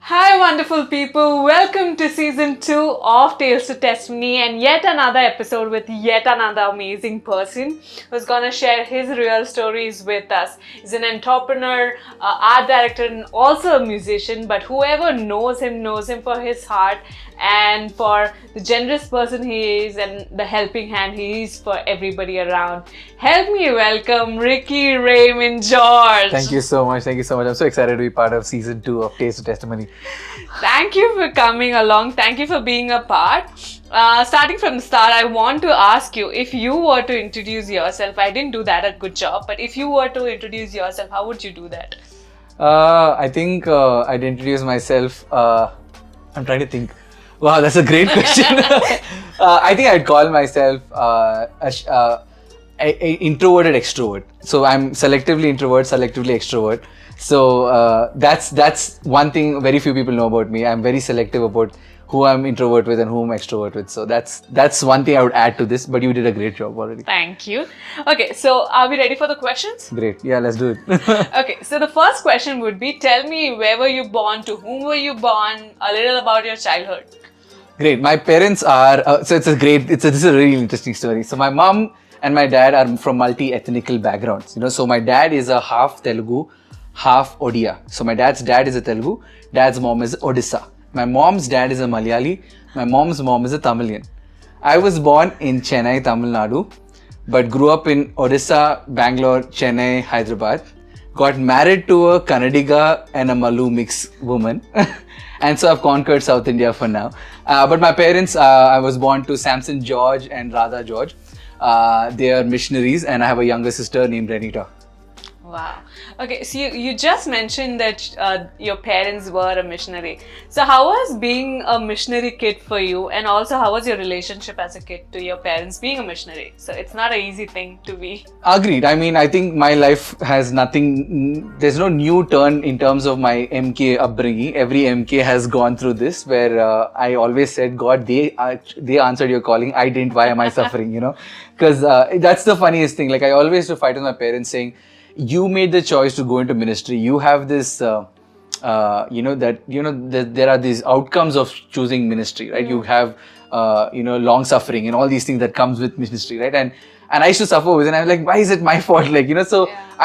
Hi, wonderful people. Welcome to season 2 of Tales to Testimony and yet another episode with yet another amazing person who's gonna share his real stories with us. He's an entrepreneur, art director, and also a musician. But whoever knows him for his heart and for the generous person he is and the helping hand he is for everybody around. Help me welcome Ricky Raymond George. Thank you so much. Thank you so much. I'm so excited to be part of season 2 of Taste of Testimony. Thank you for coming along. Thank you for being a part. Starting from the start, I want to ask you if you were to introduce yourself. I didn't do that a good job, but if you were to introduce yourself, how would you do that? I think I'd introduce myself. I'm trying to think. Wow, that's a great question. I think I'd call myself a introverted extrovert. So I'm selectively introvert, selectively extrovert. So that's one thing very few people know about me. I'm very selective about who I'm introvert with and who I'm extrovert with. So that's one thing I would add to this. But you did a great job already. Thank you. Okay, so are we ready for the questions? Great. Yeah, let's do it. Okay, so the first question would be: tell me, where were you born, to whom were you born, a little about your childhood. Great. My parents are this is a really interesting story. So my mom and my dad are from multi-ethnical backgrounds. So my dad is a half Telugu, half Odia. So my dad's dad is a Telugu, dad's mom is Odisha. My mom's dad is a Malayali, my mom's mom is a Tamilian. I was born in Chennai, Tamil Nadu, but grew up in Odisha, Bangalore, Chennai, Hyderabad. Got married to a Kannadiga and a Malu mix woman. And so I've conquered South India for now. But my parents, I was born to Samson George and Radha George. They are missionaries, and I have a younger sister named Renita. Wow. Okay, so you just mentioned that your parents were a missionary. So how was being a missionary kid for you, and also how was your relationship as a kid to your parents being a missionary? So it's not an easy thing to be. Agreed. I mean, I think my life has nothing, there's no new turn in terms of my MK upbringing. Every MK has gone through this where I always said, God, they answered your calling. I didn't. Why am I suffering? Because that's the funniest thing. Like I always used to fight with my parents saying, you made the choice to go into ministry. You have this, there are these outcomes of choosing ministry, right? You have, long suffering and all these things that comes with ministry, right? And I used to suffer with it. And I'm like, why is it my fault? I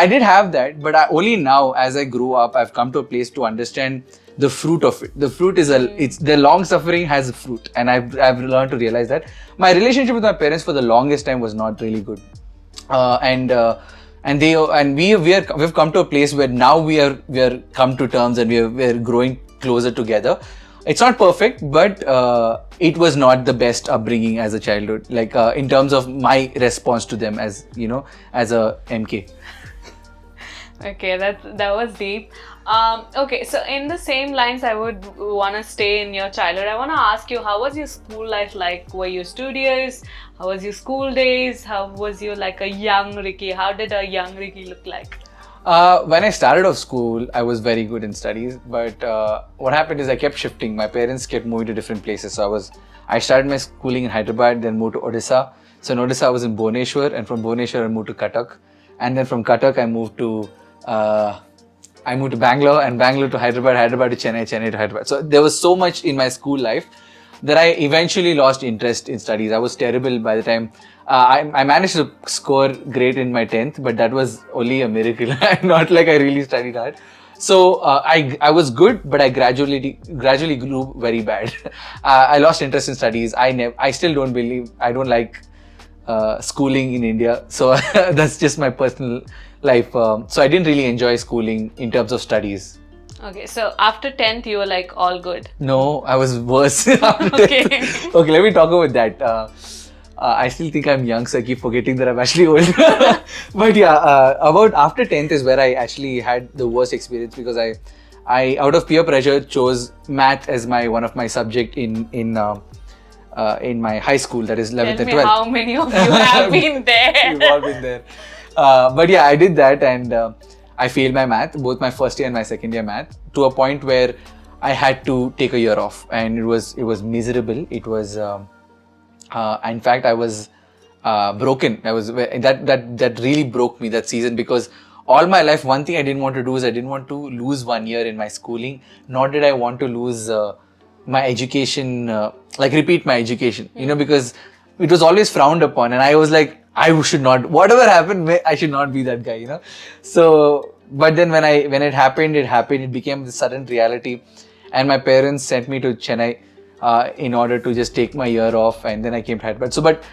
did have that, but only now as I grew up, I've come to a place to understand the fruit of it. The fruit is it's the long suffering has a fruit, and I've learned to realize that. My relationship with my parents for the longest time was not really good, we've come to a place where now we are come to terms and we're growing closer together. It's not perfect, but it was not the best upbringing as a childhood, in terms of my response to them as a MK. Okay, that was deep. Okay, so in the same lines, I would want to stay in your childhood. I want to ask you, how was your school life like? Were you studious? How was your school days? How was you like a young Ricky? How did a young Ricky look like? When I started off school, I was very good in studies, but what happened is I kept shifting. My parents kept moving to different places. So I started my schooling in Hyderabad, then moved to Odisha. So in Odisha, I was in Bhubaneswar, and from Bhubaneswar, I moved to Cuttack. And then from Cuttack, I moved to Bangalore, and Bangalore to Hyderabad, Hyderabad to Chennai, Chennai to Hyderabad. So there was so much in my school life that I eventually lost interest in studies. I was terrible by the time. I managed to score great in my 10th, but that was only a miracle. Not like I really studied hard. So I was good, but I gradually grew very bad. I lost interest in studies. I still don't like schooling in India. So that's just my personal life. So I didn't really enjoy schooling in terms of studies. Okay, so after 10th, you were like all good. No, I was worse after 10th. Okay. Okay, let me talk about that. I still think I'm young, so I keep forgetting that I'm actually old. But yeah, about after 10th is where I actually had the worst experience, because I out of peer pressure chose math as one of my subject in my high school, that is 11th and 12th. Tell me how many of you have been there. We've all been there. But yeah, I did that, and I failed my math, both my first year and my second year math, to a point where I had to take a year off, and it was miserable. It was, in fact, I was broken. That really broke me that season, because all my life, one thing I didn't want to do is I didn't want to lose 1 year in my schooling, nor did I want to lose my education, repeat my education, because it was always frowned upon. And I was like, I should not, whatever happened, I should not be that guy, So, but then when it happened, it became the sudden reality. And my parents sent me to Chennai in order to just take my year off. And then I came to Hyderabad. So, but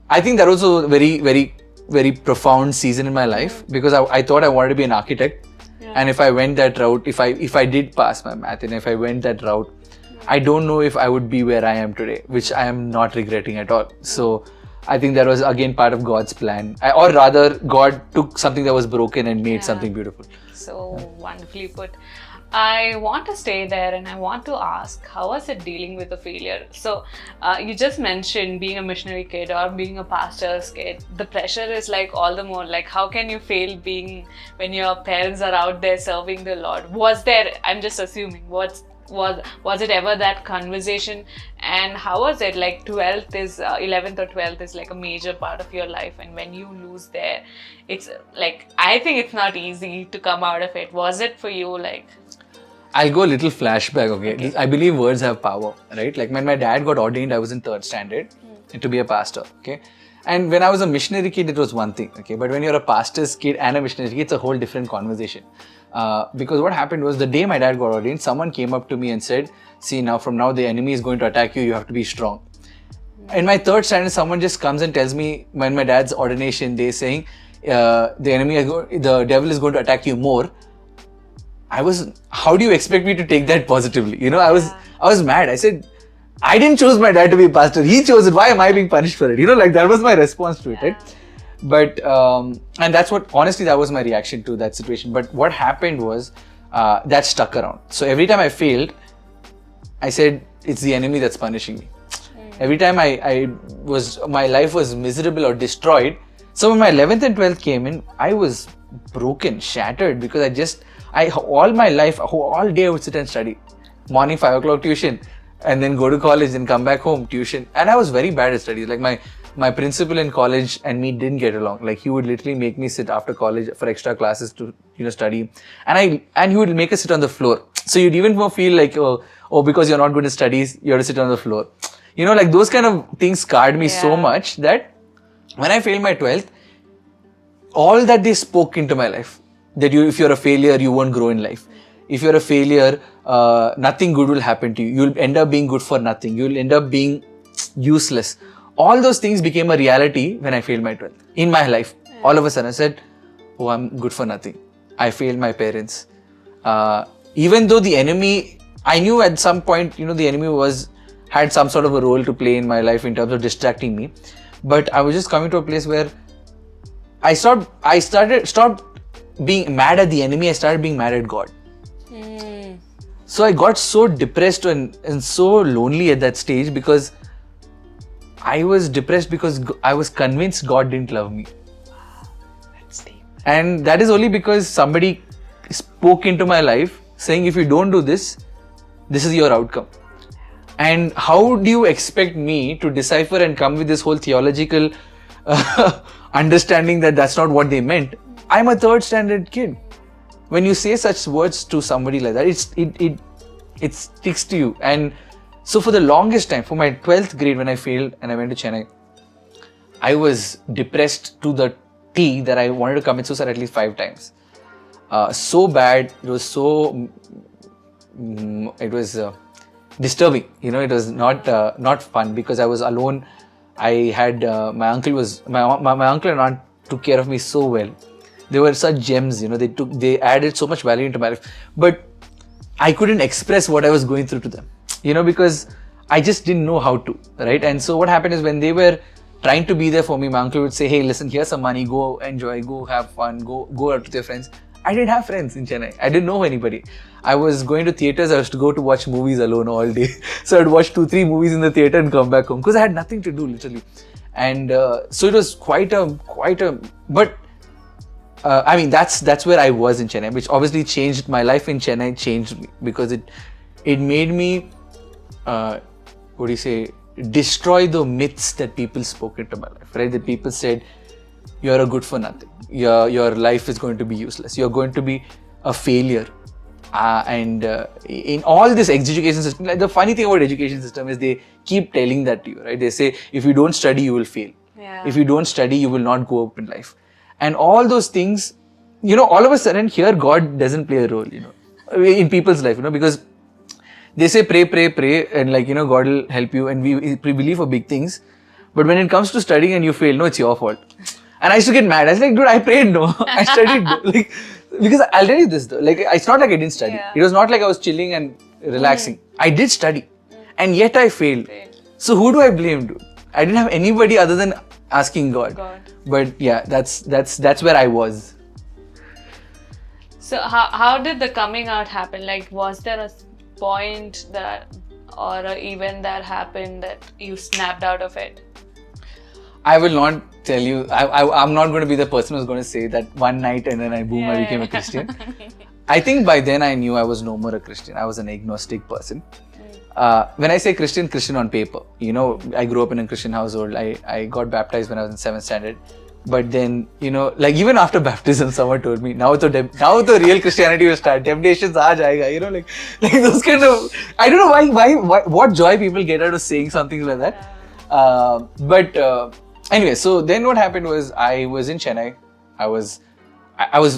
I think that was a very, very, very profound season in my life, because I thought I wanted to be an architect. Yeah. And if I went that route, if I did pass my math, and if I went that route, I don't know if I would be where I am today, which I am not regretting at all. So I think that was again part of God's plan, or rather God took something that was broken and made something beautiful. So wonderfully put. I want to stay there and I want to ask, how was it dealing with a failure? So you just mentioned being a missionary kid or being a pastor's kid. The pressure is like all the more, like how can you fail when your parents are out there serving the Lord? Was there, I'm just assuming, was it ever that conversation? And how was it, like 11th or 12th is like a major part of your life, and when you lose there, it's like, I think it's not easy to come out of it. Was it for you? Like, I'll go a little flashback, okay? I believe words have power, right? Like when my dad got ordained, I was in 3rd standard to be a pastor, okay? And when I was a missionary kid, it was one thing, okay? But when you're a pastor's kid and a missionary kid, it's a whole different conversation. Because what happened was, the day my dad got ordained, someone came up to me and said, see, from now the enemy is going to attack you, you have to be strong. In my 3rd standard, someone just comes and tells me, when my dad's ordination, they're saying, the devil is going to attack you more. How do you expect me to take that positively? I was mad. I said, I didn't choose my dad to be a pastor. He chose it. Why am I being punished for it? That was my response to it, right? But, and that was my reaction to that situation. But what happened was, that stuck around. So every time I failed, I said, it's the enemy that's punishing me. Every time my life was miserable or destroyed. So when my 11th and 12th came in, I was broken, shattered, because all my life, all day I would sit and study. Morning 5 o'clock tuition, and then go to college and come back home, tuition. And I was very bad at studies. Like my principal in college and me didn't get along. Like he would literally make me sit after college for extra classes to, study. And he would make us sit on the floor. So you'd even more feel like, oh, because you're not good at studies, you have to sit on the floor. Like those kind of things scarred me so much that when I failed my 12th, all that they spoke into my life, that if you're a failure, you won't grow in life. If you're a failure, nothing good will happen to you. You'll end up being good for nothing. You'll end up being useless. All those things became a reality when I failed my 12th. In my life, all of a sudden I said, oh, I'm good for nothing. I failed my parents. Even though the enemy, I knew at some point, the enemy had some sort of a role to play in my life in terms of distracting me. But I was just coming to a place where I stopped being mad at the enemy. I started being mad at God. So I got so depressed and so lonely at that stage, because I was depressed because I was convinced God didn't love me. That's deep. And that is only because somebody spoke into my life saying, if you don't do this, this is your outcome. And how do you expect me to decipher and come with this whole theological understanding that that's not what they meant? I'm a 3rd standard kid. When you say such words to somebody like that, it sticks to you. And so for the longest time, for my 12th grade when I failed and I went to Chennai, I was depressed to the T that I wanted to commit suicide at least 5 times. So bad. It was so... it was disturbing. It was not fun, because I was alone. I had... my uncle and aunt took care of me so well. They were such gems, they added so much value into my life. But I couldn't express what I was going through to them, because I just didn't know how to, right? And so what happened is, when they were trying to be there for me, my uncle would say, hey, listen, here's some money, go enjoy, go have fun, go out with your friends. I didn't have friends in Chennai. I didn't know anybody. I was going to theaters. I was to go to watch movies alone all day. So I'd watch 2-3 movies in the theater and come back home, because I had nothing to do, literally. And so it was quite a, but I mean, that's where I was in Chennai, which obviously changed my life in Chennai, changed me, because it made me, destroy the myths that people spoke into my life, right? That people said, you're a good for nothing. Your life is going to be useless. You're going to be a failure. In all this education system, like the funny thing about education system is they keep telling that to you, right? They say, if you don't study, you will fail. Yeah. If you don't study, you will not go up in life. And all those things, all of a sudden here, God doesn't play a role, in people's life, because they say pray, and God will help you, and we believe for big things. But when it comes to studying and you fail, no, it's your fault. And I used to get mad. I was like, dude, I prayed, no. I studied, no. Because I'll tell you this though, it's not like I didn't study. Yeah. It was not like I was chilling and relaxing. I did study. And yet I failed. So who do I blame, dude? I didn't have anybody other than asking God. But yeah, that's where I was. So how did the coming out happen? Like, was there a point or an event that happened that you snapped out of it? I will not tell you. I'm not going to be the person who's going to say that one night and then I became a Christian. I think by then I knew I was no more a Christian. I was an agnostic person. When I say Christian on paper, I grew up in a Christian household. I got baptized when I was in 7th standard. But then, even after baptism, someone told me, now the real Christianity will start. Temptations aa jayega, like those kind of, I don't know why, what joy people get out of saying something like that. Anyway, so then what happened was I was in Chennai. I was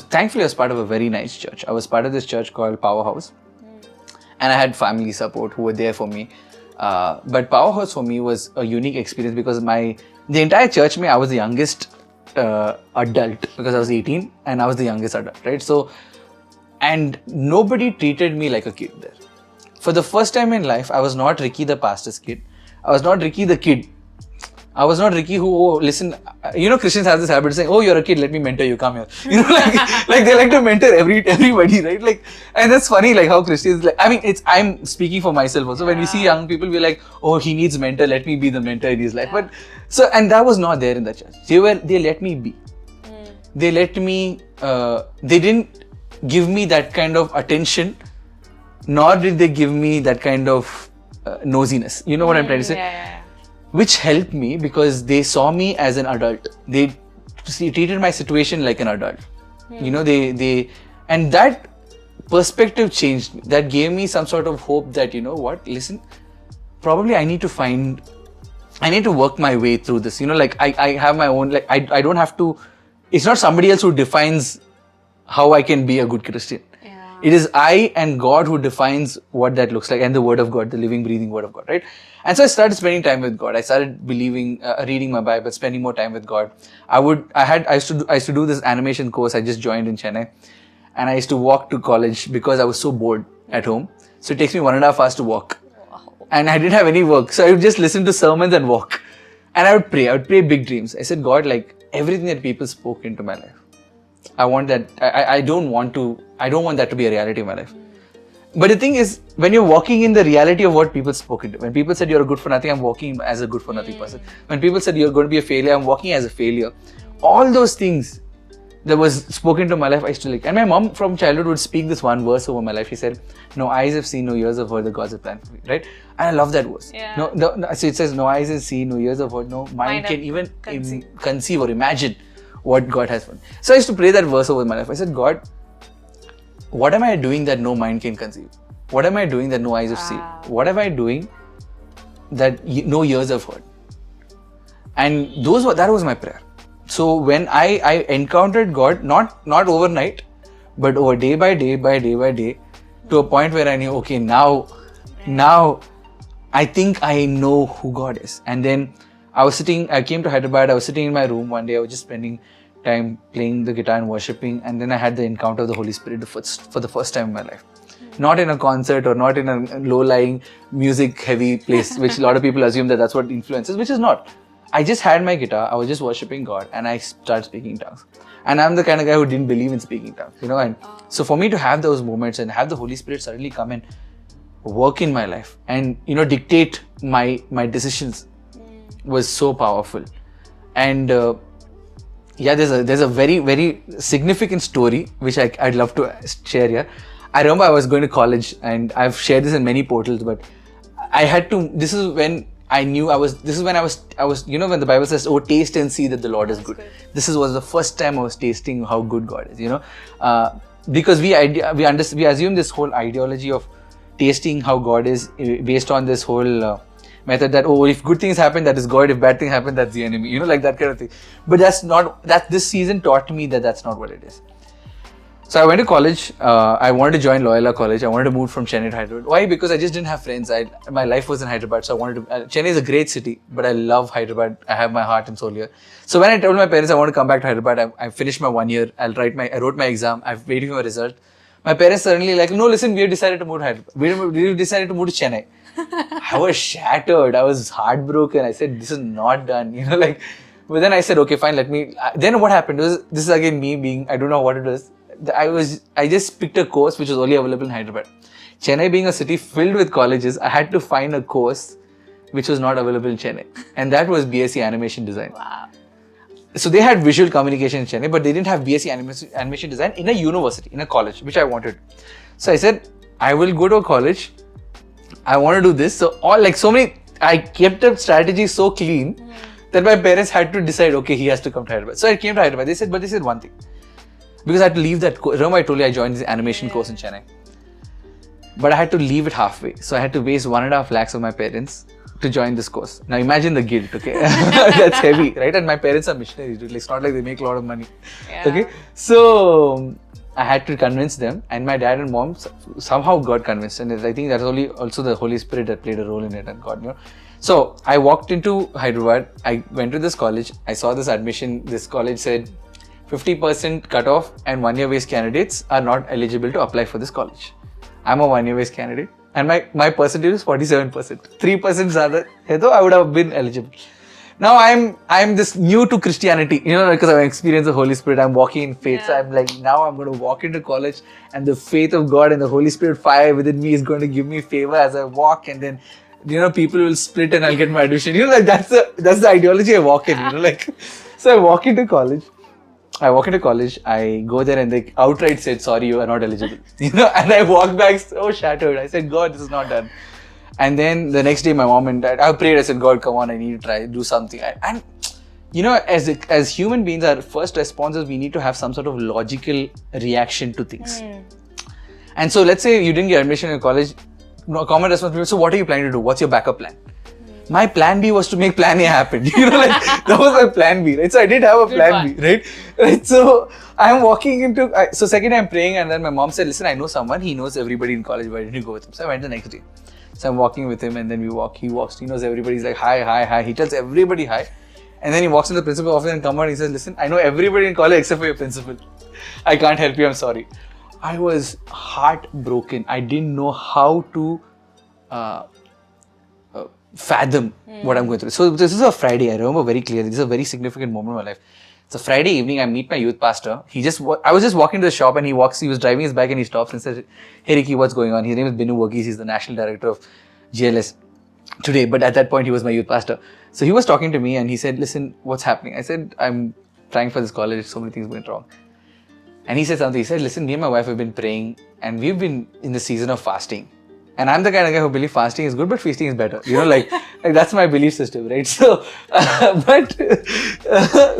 thankfully I was part of a very nice church. I was part of this church called Powerhouse. And I had family support who were there for me. But Powerhouse for me was a unique experience because the entire church, I was the youngest adult because I was 18 and I was the youngest adult, right? So, and nobody treated me like a kid there. For the first time in life, I was not Ricky the pastor's kid. I was not Ricky the kid. I was not Ricky who, listen, Christians have this habit of saying, oh, you're a kid, let me mentor you, come here. Like they like to mentor everybody, right? And that's funny, how Christians, I'm speaking for myself also. When we see young people, we're like, oh, he needs mentor, let me be the mentor in his life. But and that was not there in the church. They let me be. They let me, they didn't give me that kind of attention, nor did they give me that kind of nosiness. You know what I'm trying to say? Yeah. Which helped me because they saw me as an adult. They treated my situation like an adult. And that perspective changed me. That gave me some sort of hope that, listen, probably I need to work my way through this. I have my own, I don't have to, it's not somebody else who defines how I can be a good Christian. Yeah. It is I and God who defines what that looks like, and the Word of God, the living, breathing Word of God, right? And so I started spending time with God. I started believing, reading my Bible, spending more time with God. I used to do this animation course. I just joined in Chennai, and I used to walk to college because I was so bored at home. So it takes me 1.5 hours to walk, and I didn't have any work. So I would just listen to sermons and walk, and I would pray. I would pray big dreams. I said, God, everything that people spoke into my life, I want that. I don't want that to be a reality in my life. But the thing is, when you're walking in the reality of what people spoke into, when people said you're a good for nothing, I'm walking as a good for nothing person. When people said you're going to be a failure, I'm walking as a failure. All those things that was spoken to my life, I used to like. And my mom from childhood would speak this one verse over my life. She said, no eyes have seen, no ears have heard the God's plan for me, right? And I love that verse. Yeah. So it says, no eyes have seen, no ears have heard, no mind can even conceive or imagine what God has for me. So I used to pray that verse over my life. I said, God, what am I doing that no mind can conceive? What am I doing that no eyes have seen? What am I doing that no ears have heard? And that was my prayer. So when I encountered God, not overnight, but over day by day, to a point where I knew, okay, now I think I know who God is. And then I came to Hyderabad, I was sitting in my room one day, I was just spending time playing the guitar and worshipping, and then I had the encounter of the Holy Spirit for the first time in my life. Not in a concert or not in a low-lying, music-heavy place, which a lot of people assume that's what influences, which is not. I just had my guitar, I was just worshipping God, and I started speaking in tongues. And I'm the kind of guy who didn't believe in speaking tongues, and so for me to have those moments and have the Holy Spirit suddenly come and work in my life and, dictate my decisions was so powerful. And there's a very, very significant story which I'd love to share here. I remember I was going to college, and I've shared this in many portals, but this is when I knew this is when I was, when the Bible says, oh, taste and see that the Lord is good. This was the first time I was tasting how good God is, because we assume this whole ideology of tasting how God is based on this whole method that, oh, if good things happen, that is God. If bad things happen, that's the enemy, like that kind of thing. But this season taught me that that's not what it is. So I went to college. I wanted to join Loyola College. I wanted to move from Chennai to Hyderabad. Why? Because I just didn't have friends. My life was in Hyderabad, so I wanted to. Chennai is a great city, but I love Hyderabad. I have my heart and soul here. So when I told my parents I want to come back to Hyderabad, I finished my 1 year. I wrote my exam. I'm waiting for my result. My parents suddenly like, no, listen, we have decided to move to Hyderabad. We decided to move to Chennai. I was shattered. I was heartbroken. I said, this is not done. But then I said, okay, fine. Then what happened was, this is again me being, I don't know what it was. I just picked a course which was only available in Hyderabad. Chennai being a city filled with colleges, I had to find a course which was not available in Chennai. And that was BSc Animation Design. Wow. So they had visual communication in Chennai, but they didn't have BSc Animation Design in a university, in a college, which I wanted. So I said, I will go to a college. I want to do this. So I kept up strategy so clean that my parents had to decide, okay, he has to come to Hyderabad. So I came to Hyderabad. They said one thing. Because I had to leave that course. Remember I told you I joined this animation course in Chennai. But I had to leave it halfway. So I had to waste 1.5 lakhs of my parents to join this course. Now imagine the guilt, okay? That's heavy, right? And my parents are missionaries, dude. It's not like they make a lot of money. Yeah. Okay? So I had to convince them, and my dad and mom somehow got convinced. And I think that's also the Holy Spirit that played a role in it, and God, So I walked into Hyderabad. I went to this college. I saw this admission. This college said 50% cutoff and 1 year waste candidates are not eligible to apply for this college. I'm a 1 year waste candidate and my percentage is 47%. 3% zyada, I would have been eligible. Now I'm this new to Christianity, because I've experienced the Holy Spirit. I'm walking in faith. Yeah. So I'm like, now I'm going to walk into college and the faith of God and the Holy Spirit fire within me is going to give me favor as I walk, and then people will split and I'll get my admission. That's the ideology I walk in. So I walk into college. I go there and they outright said, sorry, you are not eligible. And I walked back so shattered. I said, God, this is not done. And then the next day, my mom and dad, I prayed. I said, God, come on, I need to do something. And as human beings, our first response is we need to have some sort of logical reaction to things. And so let's say you didn't get admission in college. No, common response. So what are you planning to do? What's your backup plan? My plan B was to make plan A happen. That was my plan B, right? So I did have a plan B, right? So I'm walking into, second day I'm praying, and then my mom said, listen, I know someone, he knows everybody in college, why didn't you go with him? So I went the next day. So I'm walking with him, and then he walks, he knows everybody, he's like, hi. He tells everybody hi. And then he walks into the principal office and comes out and he says, listen, I know everybody in college except for your principal. I can't help you, I'm sorry. I was heartbroken. I didn't know how to fathom what I'm going through. So this is a Friday. I remember very clearly. This is a very significant moment in my life. It's a Friday evening. I meet my youth pastor. I was just walking to the shop and he was driving his bike and he stops and says, hey Ricky, what's going on? His name is Binu Verghese. He's the national director of GLS today. But at that point, he was my youth pastor. So he was talking to me and he said, listen, what's happening? I said, I'm trying for this college. So many things went wrong. And he said something. He said, listen, me and my wife have been praying and we've been in the season of fasting. And I'm the kind of guy who believes fasting is good, but feasting is better. Like that's my belief system, right? So,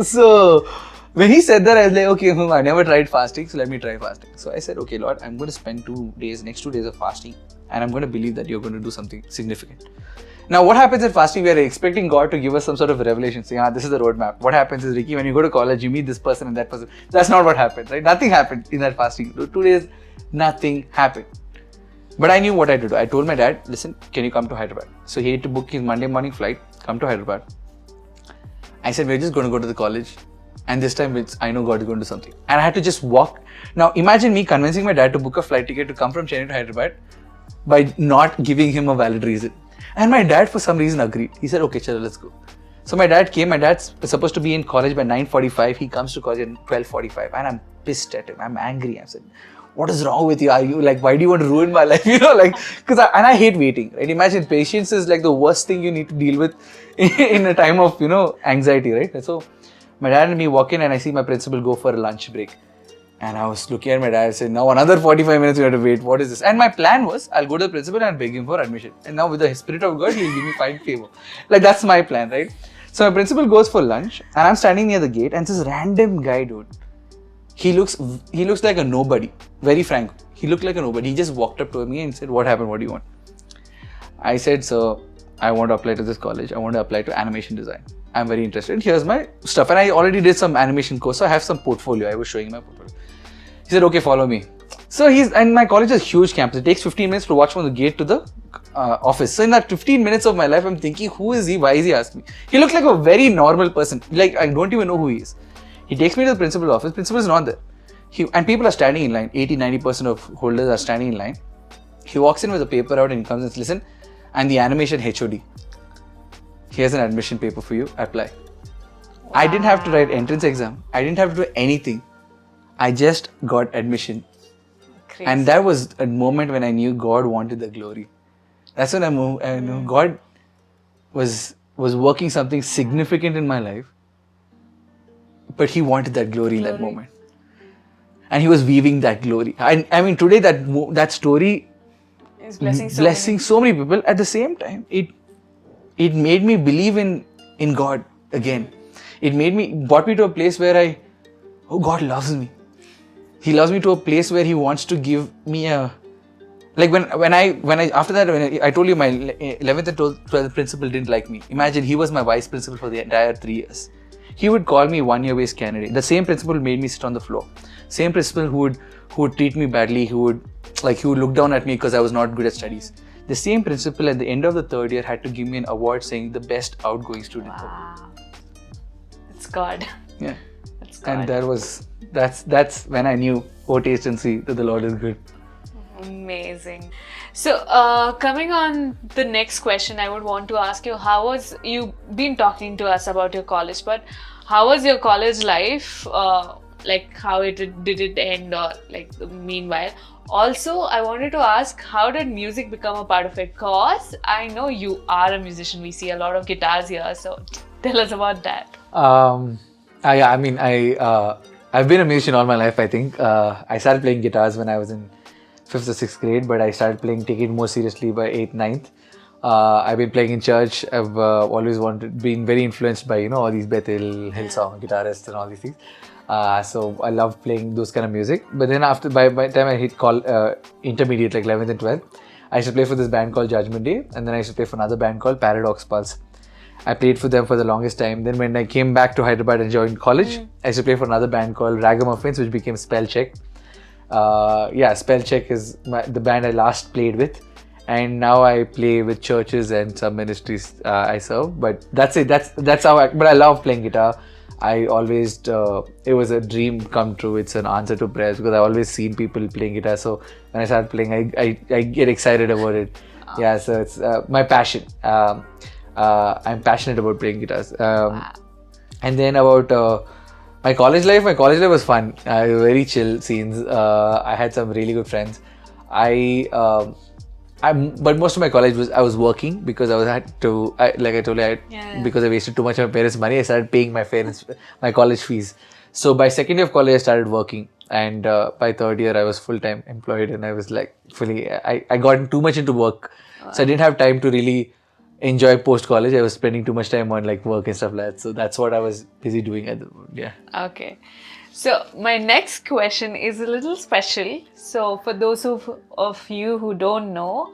so when he said that, I was like, okay, I never tried fasting, so let me try fasting. So I said, okay, Lord, I'm going to spend next 2 days of fasting, and I'm going to believe that you're going to do something significant. Now, what happens in fasting? We are expecting God to give us some sort of revelation, saying, this is the roadmap. What happens is, Ricky, when you go to college, you meet this person and that person. That's not what happened, right? Nothing happened in that fasting. 2 days, nothing happened. But I knew what I had to do. I told my dad, listen, can you come to Hyderabad? So he had to book his Monday morning flight, come to Hyderabad. I said, we're just going to go to the college. And this time, I know God is going to do something. And I had to just walk. Now, imagine me convincing my dad to book a flight ticket to come from Chennai to Hyderabad by not giving him a valid reason. And my dad, for some reason, agreed. He said, okay, chalo, let's go. So my dad came. My dad's supposed to be in college by 9:45. He comes to college at 12:45. And I'm pissed at him. I'm angry. I said, what is wrong with you? Are you why do you want to ruin my life? Because I hate waiting, right? Imagine patience is like the worst thing you need to deal with in a time of, anxiety, right? So my dad and me walk in and I see my principal go for a lunch break. And I was looking at my dad and said, now another 45 minutes we have to wait. What is this? And my plan was, I'll go to the principal and beg him for admission. And now with the spirit of God, he'll give me fine favor. Like that's my plan, right? So my principal goes for lunch and I'm standing near the gate and this random guy, dude. He looks like a nobody. Very frank. He looked like a nobody. He just walked up to me and said, what happened? What do you want? I said, sir, I want to apply to this college. I want to apply to animation design. I'm very interested. Here's my stuff. And I already did some animation course. So I have some portfolio. I was showing my portfolio. He said, okay, follow me. So and my college is a huge campus. It takes 15 minutes to watch from the gate to the office. So in that 15 minutes of my life, I'm thinking, who is he? Why is he asking me? He looked like a very normal person. Like, I don't even know who he is. He takes me to the principal's office. Principal is not there. And people are standing in line. 80-90% of holders are standing in line. He walks in with a paper out and he comes and says, listen, I'm the animation HOD. Here's an admission paper for you. Apply. Wow. I didn't have to write entrance exam. I didn't have to do anything. I just got admission. Crazy. And that was a moment when I knew God wanted the glory. That's when I knew God was working something significant in my life. But He wanted that glory in that moment. And He was weaving that glory. I mean, today that story is blessing so many people. At the same time, it made me believe in God again. It brought me to a place where God loves me. He loves me to a place where He wants to give me like when I after that, when I told you my 11th and 12th principal didn't like me. Imagine, he was my vice principal for the entire 3 years. He would call me 1 year waste candidate. The same principal made me sit on the floor. Same principal who would treat me badly, who would look down at me because I was not good at studies. The same principal at the end of the 3rd year had to give me an award saying the best outgoing student. Wow. It's God. Yeah. It's God. And that's when I knew, oh, taste and see that the Lord is good. Amazing. So, coming on the next question, I would want to ask you, you've been talking to us about your college, but how was your college life? Like, how did it end, or like meanwhile? Also, I wanted to ask, how did music become a part of it? Because I know you are a musician. We see a lot of guitars here. So, tell us about that. I've been a musician all my life, I think. I started playing guitars when I was in 5th or 6th grade, but I started taking it more seriously by 8th, 9th. I've been playing in church. I've always been very influenced by, all these Bethel, Hillsong guitarists and all these things. So I love playing those kind of music. But then by the time I hit intermediate, like 11th and 12th, I used to play for this band called Judgment Day, and then I used to play for another band called Paradox Pulse. I played for them for the longest time. Then when I came back to Hyderabad and joined college, I used to play for another band called Ragamuffins, which became Spell Check. Spell Check is the band I last played with, and now I play with churches and some ministries I serve. But that's it. That's how. But I love playing guitar. I always it was a dream come true. It's an answer to prayers because I always seen people playing guitar. So when I start playing, I get excited about it. Yeah, so it's my passion. I'm passionate about playing guitars. And then about my college life was fun. Very chill scenes. I had some really good friends. But most of my college I was working because because I wasted too much of my parents' money. I started paying my parents my college fees. So by 2nd year of college, I started working, and by 3rd year, I was full-time employed, and I was like fully. I got too much into work, so I didn't have time to really enjoy post-college. I was spending too much time on like work and stuff like that. So that's what I was busy doing at the moment. Yeah. Okay. So my next question is a little special. So for those of you who don't know,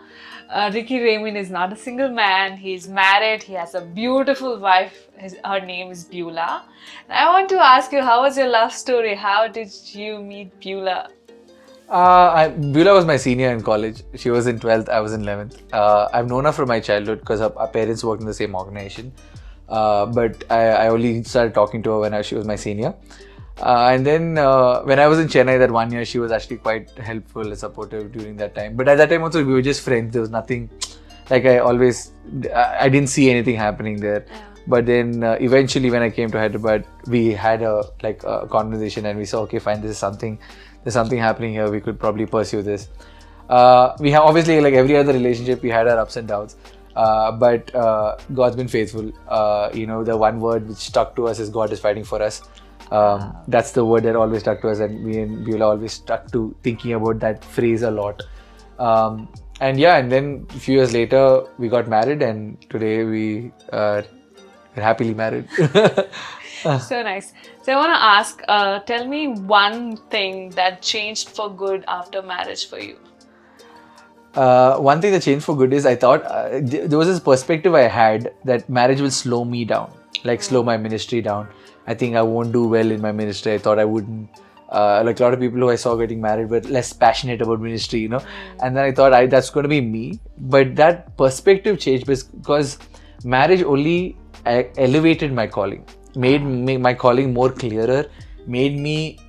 Ricky Raymond is not a single man. He's married. He has a beautiful wife. Her name is Abdela. And I want to ask you, how was your love story? How did you meet Abdela? Beulah was my senior in college. She was in 12th, I was in 11th. I've known her from my childhood because our parents worked in the same organization. But I only started talking to her when she was my senior. And then when I was in Chennai that 1 year, she was actually quite helpful and supportive during that time. But at that time also, we were just friends. There was nothing, like I didn't see anything happening there. Yeah. But then eventually when I came to Hyderabad, we had a conversation and we saw, okay, fine, there's something happening here. We could probably pursue this. We have obviously, like every other relationship, we had our ups and downs. But God's been faithful. The one word which stuck to us is God is fighting for us. That's the word that always stuck to us, and me and Beulah always stuck to thinking about that phrase a lot. And then a few years later, we got married, and today we are happily married. So nice. So I want to ask, tell me one thing that changed for good after marriage for you. One thing that changed for good is I thought there was this perspective I had that marriage will slow me down, like slow my ministry down. I think I won't do well in my ministry. I thought I wouldn't. Like a lot of people who I saw getting married were less passionate about ministry, you know. And then I thought that's going to be me. But that perspective changed because marriage only elevated my calling, made my calling more clearer, made me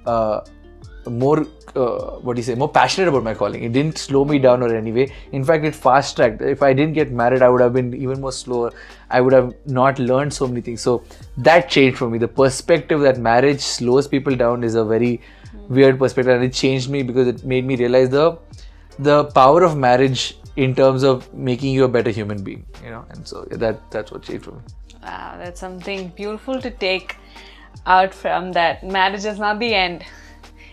more more passionate about my calling. It didn't slow me down or any way. In fact, it fast tracked. If I didn't get married, I would have been even more slower. I would have not learned so many things. So that changed for me. The perspective that marriage slows people down is a very weird perspective, and it changed me because it made me realize the power of marriage in terms of making you a better human being, you know. And so that's what changed for me. Wow, that's something beautiful to take out from that. Marriage is not the end.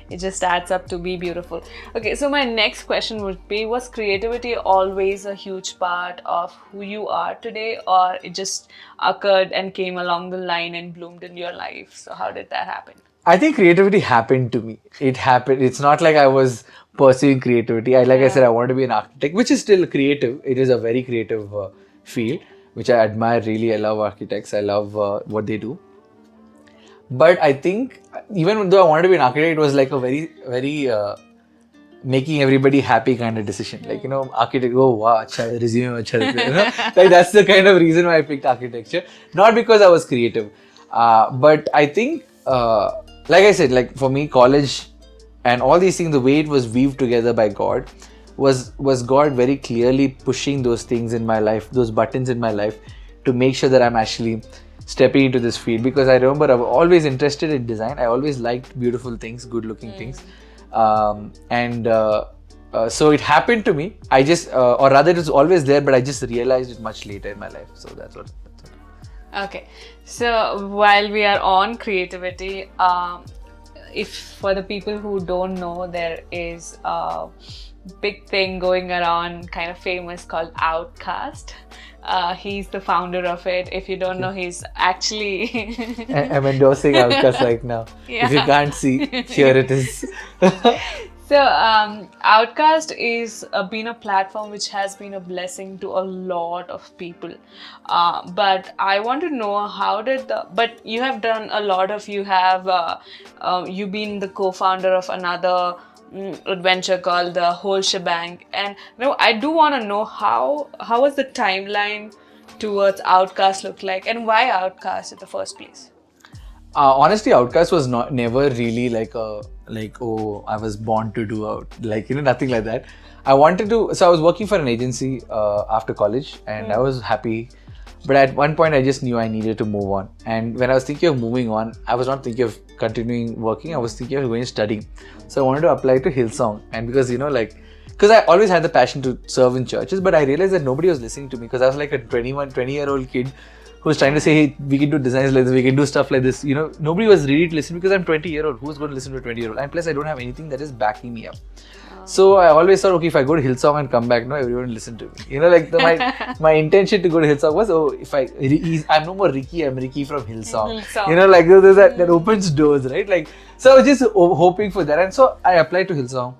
It just adds up to be beautiful. Okay, so my next question would be, was creativity always a huge part of who you are today, or it just occurred and came along the line and bloomed in your life? So how did that happen? I think creativity happened to me. It happened. It's not like I was pursuing creativity. I said, I wanted to be an architect, which is still creative. It is a very creative field, which I admire really. I love architects. I love what they do. But I think even though I wanted to be an architect, it was like a very, very making everybody happy kind of decision. Like, you know, architect, oh wow, acha, resume, acha, you know? Like that's the kind of reason why I picked architecture. Not because I was creative. But I think, like I said, like for me, college and all these things, the way it was weaved together by God was God very clearly pushing those things in my life, those buttons in my life, to make sure that I'm actually stepping into this field. Because I remember I was always interested in design. I always liked beautiful things, good looking things. So it happened to me. I just, or rather it was always there, but I just realized it much later in my life. So that's what. Okay. So while we are on creativity, if for the people who don't know, there is a big thing going around, kind of famous, called Outcast. He's the founder of it. If you don't know, he's actually I'm endorsing Outcast right now. Yeah. If you can't see, here it is. So Outcast is been a platform which has been a blessing to a lot of people. But I want to know, but you have done a lot of, you've been the co-founder of another adventure called the Whole Shebang. And I do want to know how was the timeline towards Outcast look like, and why Outcast in the first place? Honestly, Outcast was never really like oh, I was born to do nothing like that. I wanted to, so I was working for an agency after college, and I was happy. But at one point, I just knew I needed to move on. And when I was thinking of moving on, I was not thinking of continuing working. I was thinking of going studying. So I wanted to apply to Hillsong. And because, because I always had the passion to serve in churches, but I realized that nobody was listening to me, because I was like a 20-year-old kid who was trying to say, hey, we can do designs like this, we can do stuff like this. Nobody was ready to listen, because I'm 20-year-old. Who's going to listen to a 20-year-old? And plus, I don't have anything that is backing me up. So I always thought, okay, if I go to Hillsong and come back, everyone will listen to me. My intention to go to Hillsong was, I'm no more Ricky, I'm Ricky from Hillsong. There's that opens doors, right? So I was just hoping for that. And so I applied to Hillsong.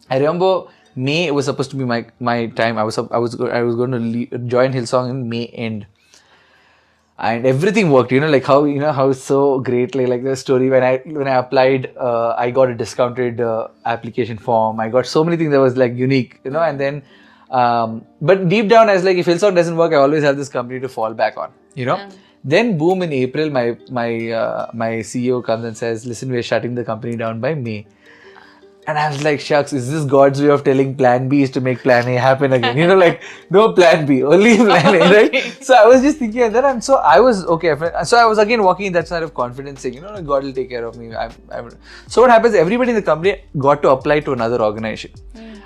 I remember May was supposed to be my time. I was going to join Hillsong in May end. And everything worked, how so great, like the story when I applied, I got a discounted application form. I got so many things that was unique, and then, but deep down I was like, if Hillsong doesn't work, I always have this company to fall back on, Then boom, in April, my CEO comes and says, listen, we're shutting the company down by May. And I was like, shucks, is this God's way of telling plan B is to make plan A happen again? Like, no plan B, only plan A, right? So I was just thinking of that. And so I was, okay. So I was again walking in that side of confidence saying, God will take care of me. So what happens, everybody in the company got to apply to another organization.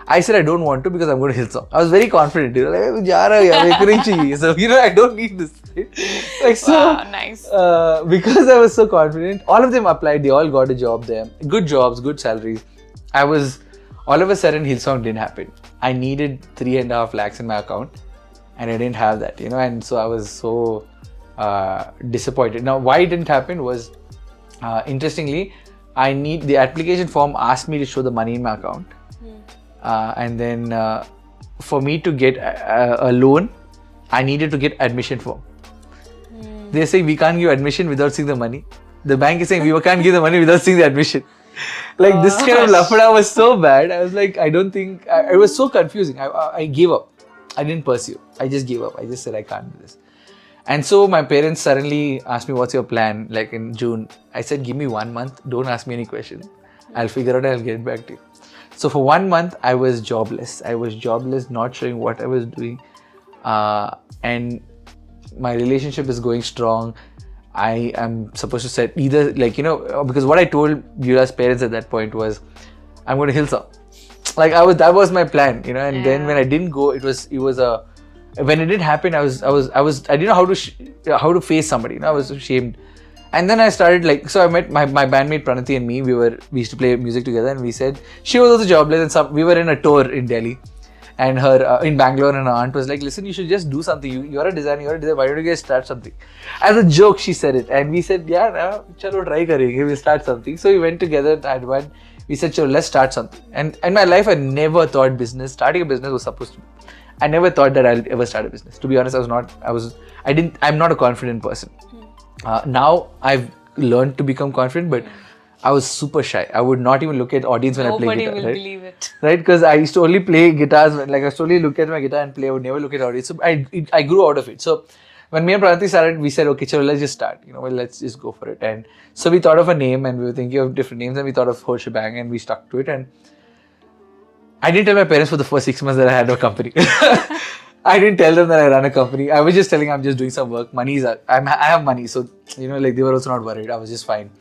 I said, I don't want to because I'm going to Hillsong. I was very confident. Like, so, I don't need this. Like, so, wow, nice. Because I was so confident, all of them applied. They all got a job there. Good jobs, good salaries. All of a sudden, Hillsong didn't happen. I needed 3.5 lakhs in my account and I didn't have that, and so I was so disappointed. Now, why it didn't happen was, interestingly, the application form asked me to show the money in my account. And then for me to get a loan, I needed to get admission form. They say we can't give admission without seeing the money. The bank is saying we can't give the money without seeing the admission. Like this kind of lafada was so bad. I was like, I don't think, it was so confusing. I gave up. I didn't pursue. I just gave up. I just said I can't do this. And so my parents suddenly asked me, what's your plan? Like in June, I said, give me 1 month. Don't ask me any questions. I'll figure out and I'll get back to you. So for 1 month, I was jobless. Not showing what I was doing. And my relationship is going strong. I am supposed to set either because what I told Beula's parents at that point was, I'm going to Hillsong. That was my plan, and then when I didn't go, when it didn't happen, I didn't know how to face somebody, I was ashamed. And then I started so I met my bandmate Pranati and me, we used to play music together, and we said, she was also jobless, and we were in a tour in Delhi. And her in Bangalore, and her aunt was like, listen, you should just do something. You're a designer, why don't you guys start something? As a joke, she said it. And we said, yeah, chalo try karenge, we'll start something. So we went together, we said, chalo, let's start something. And in my life, I never thought starting a business was supposed to be. I never thought that I'll ever start a business. To be honest, I'm not a confident person. Now I've learned to become confident, but I was super shy. I would not even look at audience when I play guitar. Nobody will believe it. Right? Because I used to only play guitars, I used to only look at my guitar and play. I would never look at audience. So I grew out of it. So when me and Pranati started, we said, okay, chalo, let's just start. Let's just go for it. And so we thought of a name, and we were thinking of different names, and we thought of whole shebang, and we stuck to it. And I didn't tell my parents for the first 6 months that I had no company. I didn't tell them that I ran a company. I was just telling them I'm just doing some work. I have money. So, they were also not worried. I was just fine.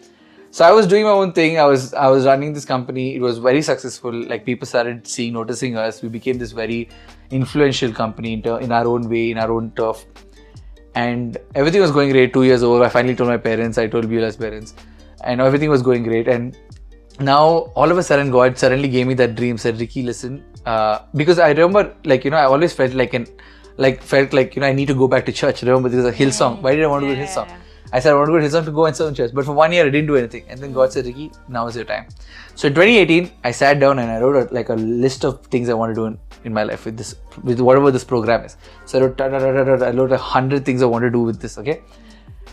So I was doing my own thing. I was running this company. It was very successful. People started noticing us. We became this very influential company in our own way, in our own turf. And everything was going great. 2 years old, I finally told my parents. I told Beula's parents. And everything was going great. And now, all of a sudden, God suddenly gave me that dream. Said, Ricky, listen. Because I remember, I always felt I need to go back to church. Remember, there was a Hillsong. Why did I want to go to Hillsong? Yeah. I said, I want to go to Hillsong to go and serve in church. But for 1 year, I didn't do anything. And then God said, Ricky, now is your time. So in 2018, I sat down and I wrote a list of things I want to do in my life with whatever this program is. So I wrote 100 things I want to do with this, okay?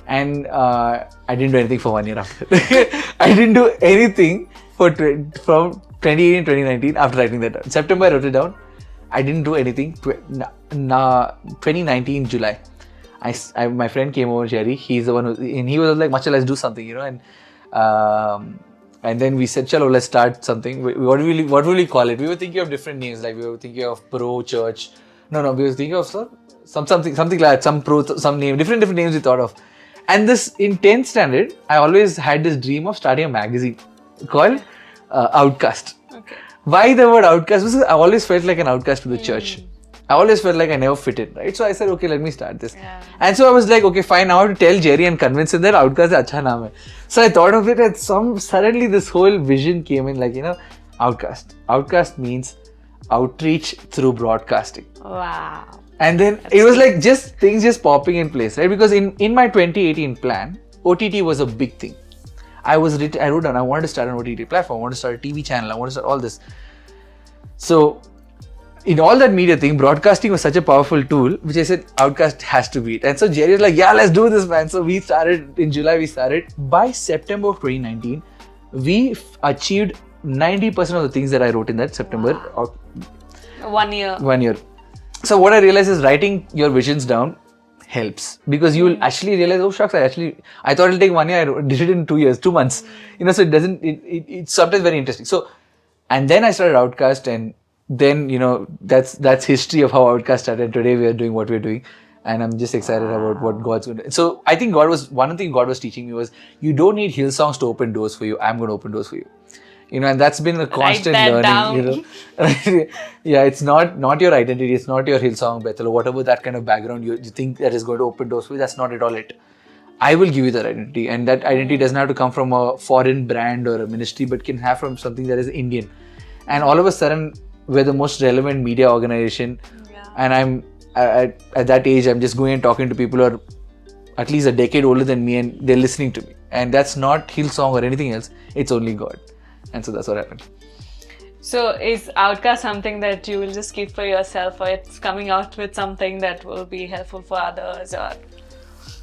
And I didn't do anything for 1 year after that. I didn't do anything from 2018 2019 after writing that down. In September, I wrote it down. I didn't do anything. 2019 July. My friend came over, Jerry. He's the one and he was like, Macha, let's do something, and then we said, chalo, let's start something. What will we call it? We were thinking of different names. We were thinking of Pro Church. No, we were thinking of something like that, some name, different names we thought of. And this in 10th standard, I always had this dream of starting a magazine called Outcast. Okay. Why the word outcast? Because I always felt like an outcast to the church. I always felt like I never fit in, right? So I said, okay, let me start this. Yeah. And so I was like, okay, fine, now I have to tell Jerry and convince him that Outcast is acha naam hai. So I thought of it, and suddenly this whole vision came in, Outcast. Outcast means outreach through broadcasting. Wow. And then it was like things just popping in place, right? Because in my 2018 plan, OTT was a big thing. I wrote down, I wanted to start an OTT platform, I want to start a TV channel, I want to start all this. So in all that media thing, broadcasting was such a powerful tool, which I said, Outcast has to be it. And so Jerry was like, yeah, let's do this, man. So we started, in July we started. By September of 2019, we achieved 90% of the things that I wrote in that September. Wow. 1 year. 1 year. So what I realized is writing your visions down helps, because you will actually realize, oh shucks, I thought it'll take 1 year, I did it in 2 years, 2 months. So it's sometimes very interesting. So And then I started Outcast, and then that's history of how Outcast started. Today we are doing what we're doing, and I'm just excited about what God's going to do. So I think one thing God was teaching me was, you don't need Hillsongs to open doors for you. I'm going to open doors for you. And that's been a constant that learning. down. Yeah, it's not your identity, it's not your Hillsong, Bethel, or whatever that kind of background you think that is going to open doors for you. That's not at all it. I will give you that identity, and that identity doesn't have to come from a foreign brand or a ministry, but can have from something that is Indian. And all of a sudden, we're the most relevant media organization, and I'm at that age, I'm just going and talking to people who are at least a decade older than me, and they're listening to me. And that's not Hillsong or anything else, it's only God. And so that's what happened. So is Outcast something that you will just keep for yourself, or it's coming out with something that will be helpful for others? Or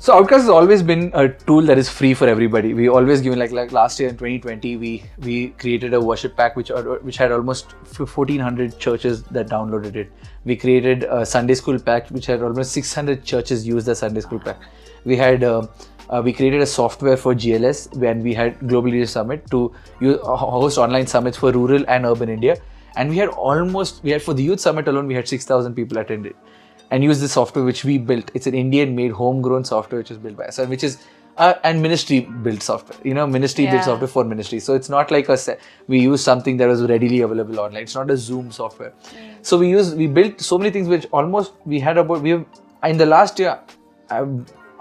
so Outcast has always been a tool that is free for everybody. We always given, like last year in 2020, we created a worship pack which had almost 1,400 churches that downloaded it. We created a Sunday school pack which had almost 600 churches use the Sunday school pack. We had we created a software for GLS when we had Global Leader Summit to host online summits for rural and urban India. And we had for the Youth Summit alone, we had 6,000 people attended and use the software which we built. It's an Indian-made, homegrown software which is built by us, which is and ministry-built software. Ministry-built software for ministry. So it's not like we use something that was readily available online. It's not a Zoom software. So we built so many things which almost we have in the last year.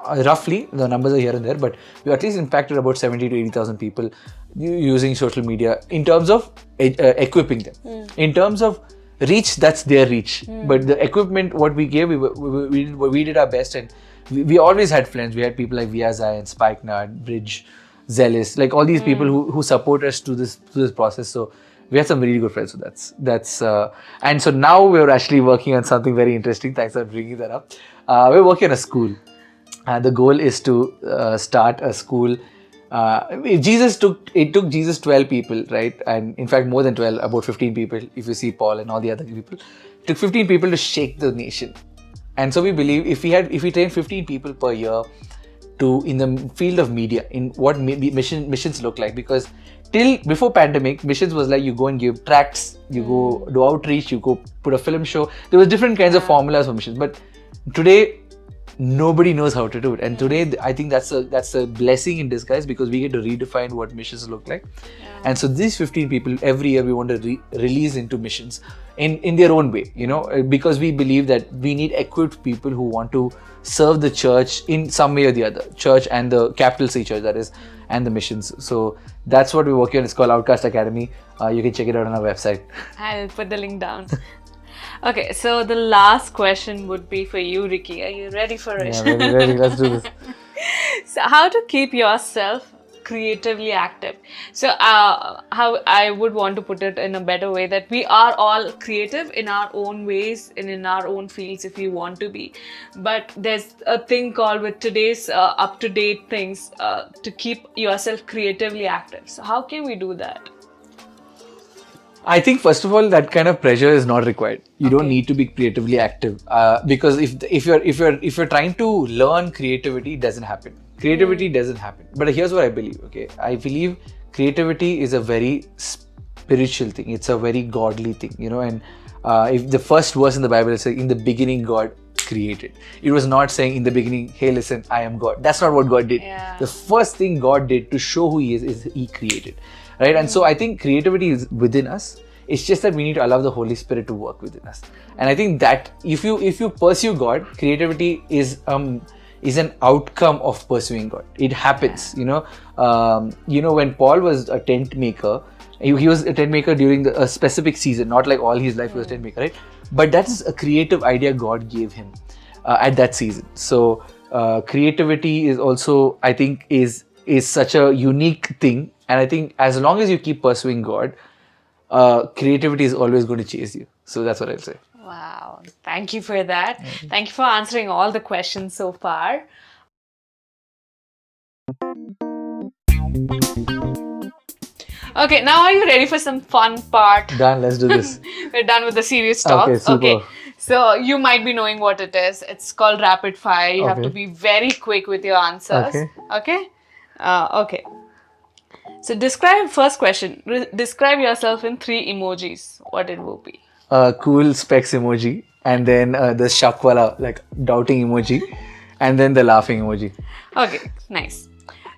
Roughly, the numbers are here and there, but we at least impacted about 70 to 80,000 people using social media in terms of equipping them. In terms of reach, that's their reach. But the equipment, what we gave, we did our best, and we always had friends. We had people like Via Zion, Spikenard, Bridge, Zealous, like all these people who support us to this process. So we had some really good friends. So that's and so now we're actually working on something very interesting. Thanks for bringing that up. We're working on a school. The goal is to start a school. It took Jesus 12 people, right? And in fact, more than 12, about 15 people, if you see Paul and all the other people. It took 15 people to shake the nation. And so we believe if we train 15 people per year in the field of media, in what missions look like, because till before pandemic, missions was like you go and give tracts, you go do outreach, you go put a film show. There was different kinds of formulas for missions. But today, nobody knows how to do it, and today I think that's a blessing in disguise, because we get to redefine what missions look like. And so these 15 people every year we want to release into missions in their own way, because we believe that we need equipped people who want to serve the church in some way or the other, church and the capital C church, that is, and the missions. So that's what we're working on. It's called Outcast Academy. You can check it out on our website. I'll put the link down. Okay, so the last question would be for you, Ricky. Are you ready for it? Yeah, ready. Let's do this. So, how to keep yourself creatively active? So, how I would want to put it in a better way, that we are all creative in our own ways and in our own fields if we want to be. But there's a thing called, with today's up-to-date things, to keep yourself creatively active. So, how can we do that? I think first of all, that kind of pressure is not required. You don't need to be creatively active, because if you're trying to learn creativity, it doesn't happen. Creativity doesn't happen. But here's what I believe. Okay, I believe creativity is a very spiritual thing. It's a very godly thing. And if the first verse in the Bible is saying, "In the beginning, God created." It was not saying in the beginning, "Hey, listen, I am God." That's not what God did. Yeah. The first thing God did to show who He is He created. Right? And so I think creativity is within us. It's just that we need to allow the Holy Spirit to work within us. And I think that if you pursue God, creativity is an outcome of pursuing God. It happens. When Paul was a tent maker, he was a tent maker during a specific season, not like all his life he was a tent maker, right? But that's a creative idea God gave him at that season. So creativity is also, I think, is such a unique thing. And I think as long as you keep pursuing God, creativity is always going to chase you. So that's what I'll say. Wow. Thank you for that. Thank you for answering all the questions so far. Okay, now are you ready for some fun part? Done, let's do this. We're done with the serious talk. Okay, super. Okay. So you might be knowing what it is. It's called rapid fire. You have to be very quick with your answers. Okay. Okay? Okay. So first question, describe yourself in 3 emojis. What it will be? Cool specs emoji, and then the shak wala, like doubting emoji, and then the laughing emoji. Okay, nice.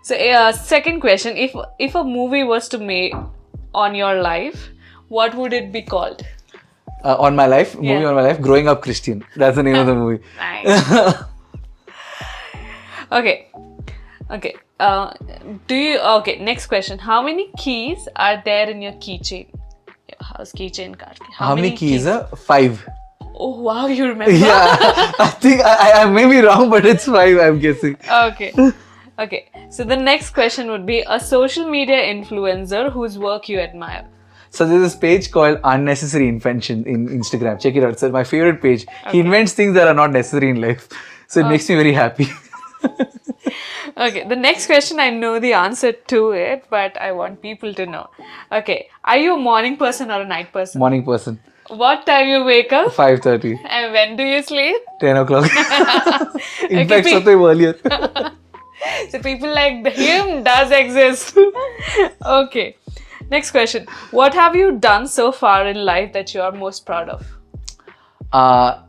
So second question, if a movie was to make on your life, what would it be called? On my life, movie Yeah. on my life, Growing Up Christian. That's the name of the movie. Nice. Okay. Next question. How many keys are there in your keychain? Your house keychain card. How many keys? 5. Oh wow, you remember? Yeah, I think I may be wrong, but it's 5, I'm guessing. Okay. So the next question would be a social media influencer whose work you admire. So there's this page called Unnecessary Invention in Instagram. Check it out. It's my favorite page. He invents things that are not necessary in life. So it makes me very happy. Okay, the next question, I know the answer to it, but I want people to know. Okay, are you a morning person or a night person? Morning person. What time you wake up? 5:30. And when do you sleep? 10 o'clock. In Okay, fact, sometime earlier. So people like him does exist. Okay. Next question. What have you done so far in life that you are most proud of?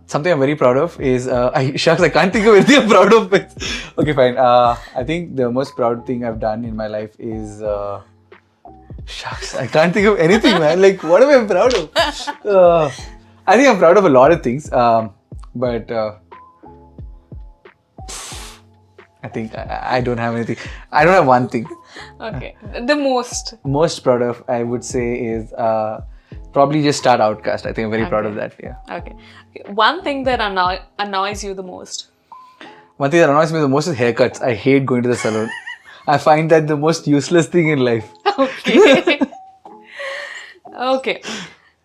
Something I'm very proud of is I can't think of anything I'm proud of. But okay, fine. I think the most proud thing I've done in my life is I can't think of anything, man. Like, what am I proud of? I think I'm proud of a lot of things, but I think I don't have anything. I don't have one thing. Okay. The Most proud of, I would say, is probably just start Outcast. I think I'm very proud of that. Yeah. Okay. One thing that annoys you the most. One thing that annoys me the most is haircuts. I hate going to the salon. I find that the most useless thing in life. Okay. Okay.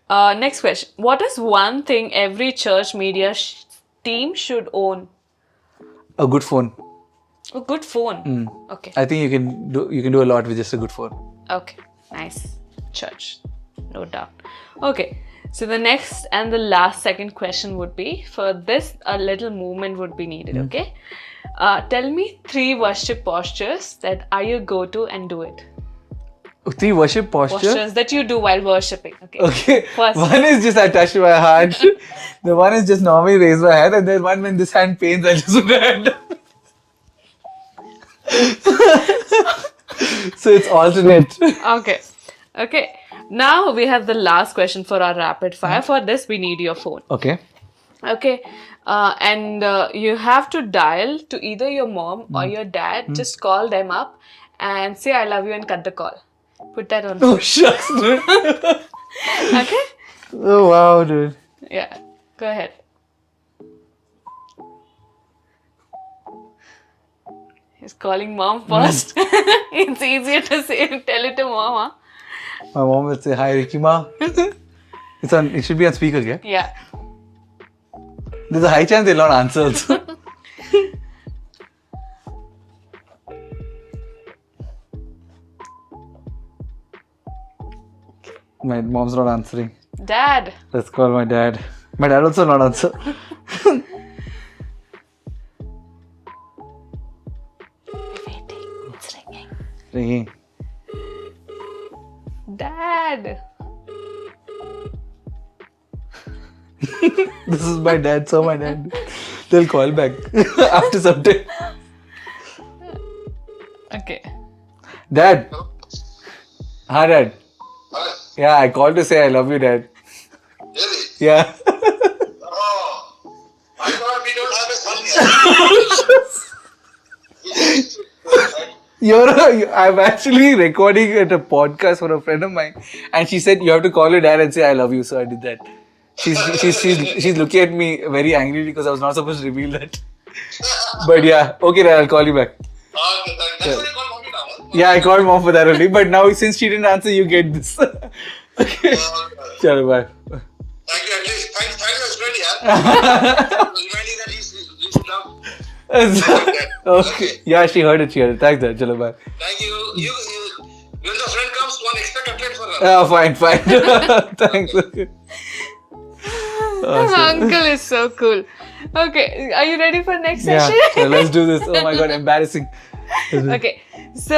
Next question. What is one thing every church media team should own? A good phone. A good phone. Okay. I think you can do a lot with just a good phone. Okay. Nice. Church. No doubt. Okay. So the next and the last second question would be, for this a little movement would be needed. Okay. Tell me 3 worship postures that are your go-to and do it. 3 worship Postures that you do while worshipping. Okay. Okay. First. One is just I touch my heart. The one is just normally raise my hand, and then one when this hand pains, I just put my hand up. So it's alternate. Okay. Now we have the last question for our rapid fire. For this, we need your phone. Okay. Okay. And you have to dial to either your mom or your dad. Just call them up and say I love you and cut the call. Put that on. Oh shucks, dude. Okay? Oh wow, dude. Yeah. Go ahead. He's calling mom first. It's easier to tell it to mom, huh? My mom will say, "Hi, Ricky Ma." It should be on speaker, yeah? Yeah. There's a high chance they'll not answer also. My mom's not answering. Dad. Let's call my dad. My dad also not answer. Waiting. It's ringing. Ringing. Dad. This is my dad, so my dad. They'll call back after some time. Okay. Dad. Hi, Dad. Hi. Yeah, I called to say I love you, Dad. Really? Yeah. Oh, I thought we don't have a son yet. I'm actually recording at a podcast for a friend of mine, and she said you have to call your dad and say I love you. So I did that. She's looking at me very angry because I was not supposed to reveal that. But yeah, okay, Dad, I'll call you back. Okay, that's what you call mommy now. Huh? Yeah, I called mom for that only. But now since she didn't answer, you get this. Okay. Chalo, bye. Thank you, at least. Thank you, Australia. Reminding that he's love. Okay. Yeah, she heard it. Thanks, Dad. Chalo, bye. Thank you. When the friend comes, one extra cutlet for her. Yeah, fine. Thanks. Uncle is so cool. Okay, are you ready for next session? So let's do this. Oh my god, embarrassing. Okay, so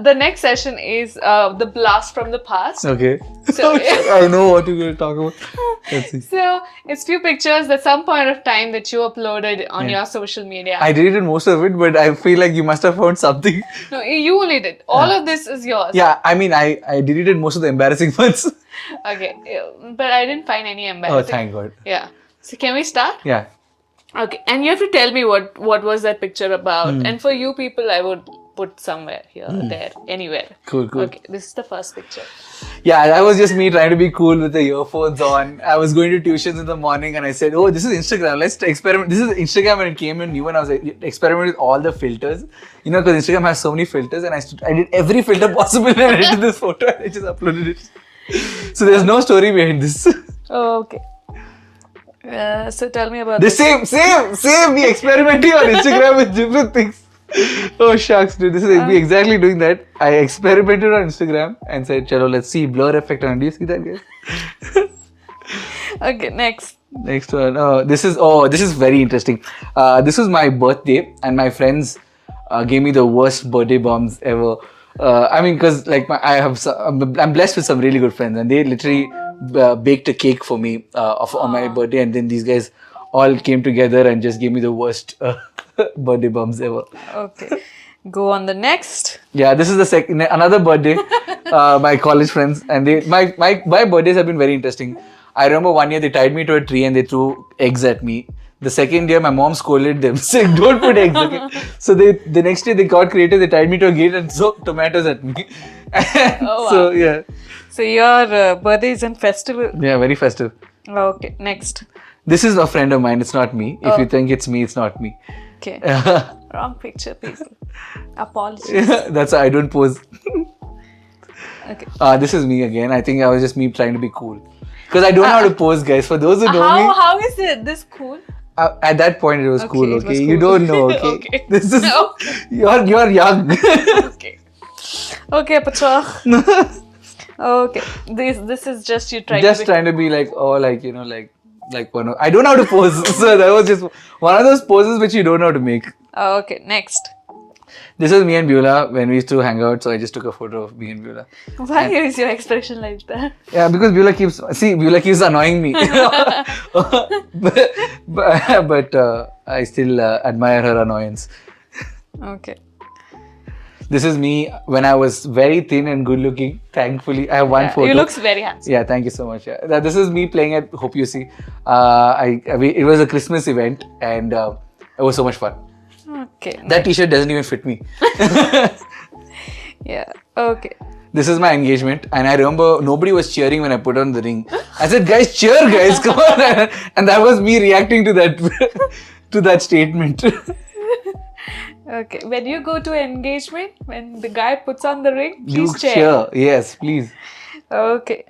the next session is the blast from the past. Okay. So, I know what you're going to talk about. Let's see. so it's few pictures at some point of time that you uploaded on your social media. I deleted most of it, but I feel like you must have found something. No, you only did. All of this is yours. Yeah, I mean, I deleted most of the embarrassing ones. Okay, but I didn't find any embarrassing. Oh, thank God. Yeah. So can we start? Yeah. Okay, and you have to tell me what was that picture about. And for you people, I would put somewhere here, there, anywhere. Cool. Okay, this is the first picture. Yeah, that was just me trying to be cool with the earphones on. I was going to tuitions in the morning and I said, oh, this is Instagram. Let's experiment. This is Instagram when it came in new and I was like, experimenting with all the filters. You know, because Instagram has so many filters and I did every filter possible and I did this photo and I just uploaded it. So there's no story behind this. Oh, okay. So tell me about The same. We experimenting on Instagram with different things. Oh shucks, dude. This is me exactly doing that. I experimented on Instagram and said, "Chalo, let's see blur effect on." Do you see that, guys? Okay, next. Next one. This is very interesting. This was my birthday and my friends gave me the worst birthday bombs ever. I mean, because like I'm blessed with some really good friends and they literally baked a cake for me on my birthday, and then these guys all came together and just gave me the worst birthday bombs ever. Okay, go on the next. Yeah, this is the another birthday. My college friends and my birthdays have been very interesting. I remember one year they tied me to a tree and they threw eggs at me. The second year, my mom scolded them, saying, "Don't put eggs." Okay? So the next day they got creative. They tied me to a gate and threw tomatoes at me. Wow. So yeah. So your birthday is in festival. Yeah, very festive. Okay, next. This is a friend of mine. It's not me. If you think it's me, it's not me. Okay. Wrong picture, people. Apologies. That's why I don't pose. Okay. This is me again. I think I was just me trying to be cool. Because I don't know how to pose, guys. For those who know me. How is it this cool? At that point, it was cool, it was okay? cool. You don't know, okay? Okay. This is... Okay. You're young. Okay. Okay, Pachwa. Okay. This is just you trying Just to be... trying to be like, oh, like, you know, like one of... I don't know how to pose. So that was just one of those poses which you don't know how to make. Okay, next. This is me and Beulah when we used to hang out. So I just took a photo of me and Beulah. Why is your expression like that? Yeah, because Beulah keeps annoying me. but I still admire her annoyance. Okay. This is me when I was very thin and good looking. Thankfully, I have one photo. You looks very handsome. Yeah, thank you so much. Yeah. This is me playing at Hope You See. It was a Christmas event and it was so much fun. Okay. That t-shirt doesn't even fit me. Yeah. Okay. This is my engagement and I remember nobody was cheering when I put on the ring. I said, guys, cheer, guys, come on. And that was me reacting to that statement. Okay. When you go to an engagement, when the guy puts on the ring, You please cheer. Yes, please. Okay.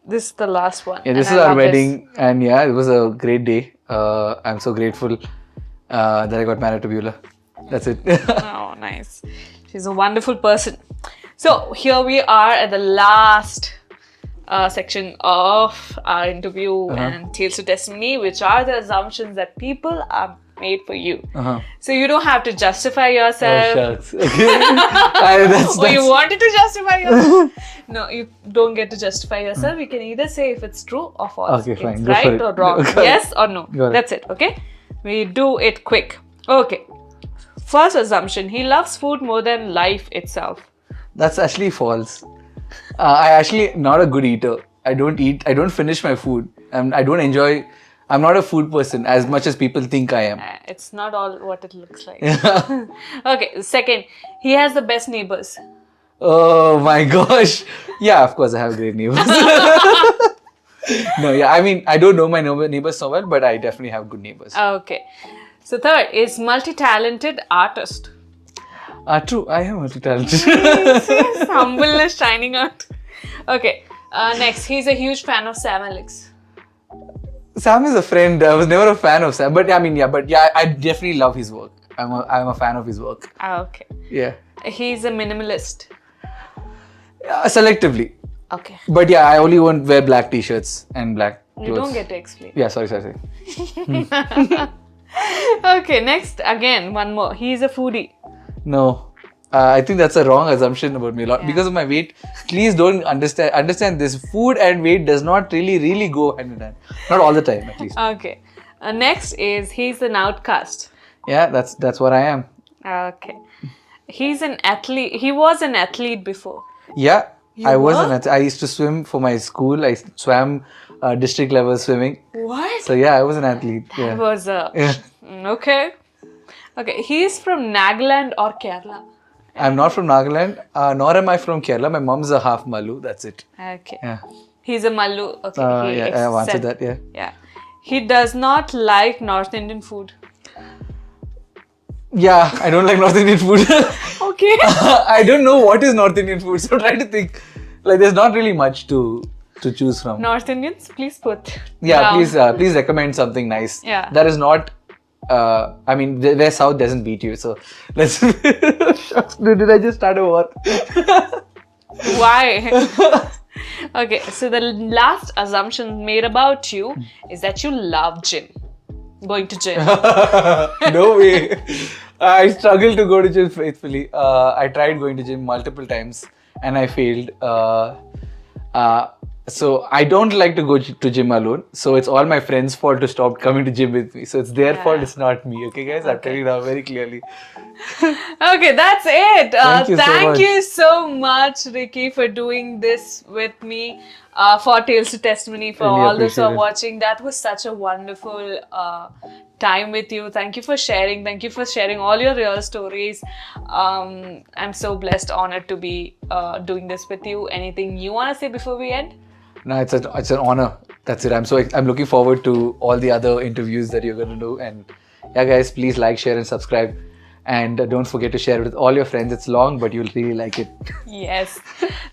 This is the last one. Yeah, this is our wedding and yeah, it was a great day. I'm so grateful that I got married to Beulah. That's it. Oh, nice. She's a wonderful person. So here we are at the last section of our interview and Tales to Testimony, which are the assumptions that people are made for you. So you don't have to justify yourself. Oh, shucks. Okay. You wanted to justify yourself. No, you don't get to justify yourself. You can either say if it's true or false. Okay, fine. It's Go for right it. or wrong. Got it. Yes or no. Got it. That's it. Okay. We do it quick. Okay. First assumption: he loves food more than life itself. That's actually false. I actually not a good eater. I don't eat. I don't finish my food. I don't enjoy. I'm not a food person as much as people think I am. It's not all what it looks like. Okay. Second, he has the best neighbors. Oh my gosh. Yeah, of course I have great neighbors. No, yeah. I mean, I don't know my neighbors so well, but I definitely have good neighbors. Okay. So third is multi-talented artist. True. I am multi-talented. His humbleness shining out. Okay. Next, he's a huge fan of Sam Alex. Sam is a friend. I was never a fan of Sam, but I definitely love his work. I'm a fan of his work. Okay. Yeah. He's a minimalist. Selectively. Okay. But yeah, I only won't wear black t-shirts and black You don't get to explain. Yeah, sorry. Okay, next, again, one more. He's a foodie. No. I think that's a wrong assumption about me. Yeah. Because of my weight, please don't understand this. Food and weight does not really go hand in hand. Not all the time, at least. Okay. Next is he's an outcast. Yeah, that's what I am. Okay. He's an athlete. He was an athlete before. Yeah, You I was were? an athlete. I used to swim for my school. I swam district level swimming. What? So yeah, I was an athlete. That Yeah. was Yeah. Okay. Okay. He's from Nagaland or Kerala. I'm not from Nagaland, nor am I from Kerala. My mom's a half Malu. That's it. Okay. Yeah. He's a Mallu. Okay. Yeah, I've answered that. Yeah. Yeah. He does not like North Indian food. Yeah, I don't like North Indian food. Okay. I don't know what is North Indian food, so try to think. Like, there's not really much to choose from. North Indians, please put. Yeah, down. please recommend something nice. Yeah. That is not. I mean, where South doesn't beat you, so let's. Did I just start a war? Why? Okay, so the last assumption made about you is that you love gym. Going to gym. No way. I struggle to go to gym faithfully. I tried going to gym multiple times and I failed. So I don't like to go to gym alone. So it's all my friends' fault to stop coming to gym with me. So it's their fault, it's not me. Okay, guys? I'm telling you now very clearly. Okay, that's it. Thank you so much. Ricky, Ricky, for doing this with me. For Tales to Testimony, for Really all those who are appreciate it. watching. That was such a wonderful time with you. Thank you for sharing. Thank you for sharing all your real stories. I'm so blessed, honored to be doing this with you. Anything you want to say before we end? No, it's an honor. That's it. I'm looking forward to all the other interviews that you're going to do. And yeah, guys, please like, share, and subscribe. And don't forget to share it with all your friends. It's long, but you'll really like it. Yes.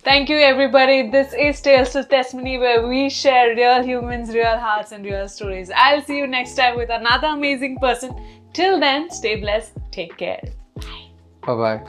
Thank you, everybody. This is Tales to Testimony, where we share real humans, real hearts, and real stories. I'll see you next time with another amazing person. Till then, stay blessed. Take care. Bye-bye.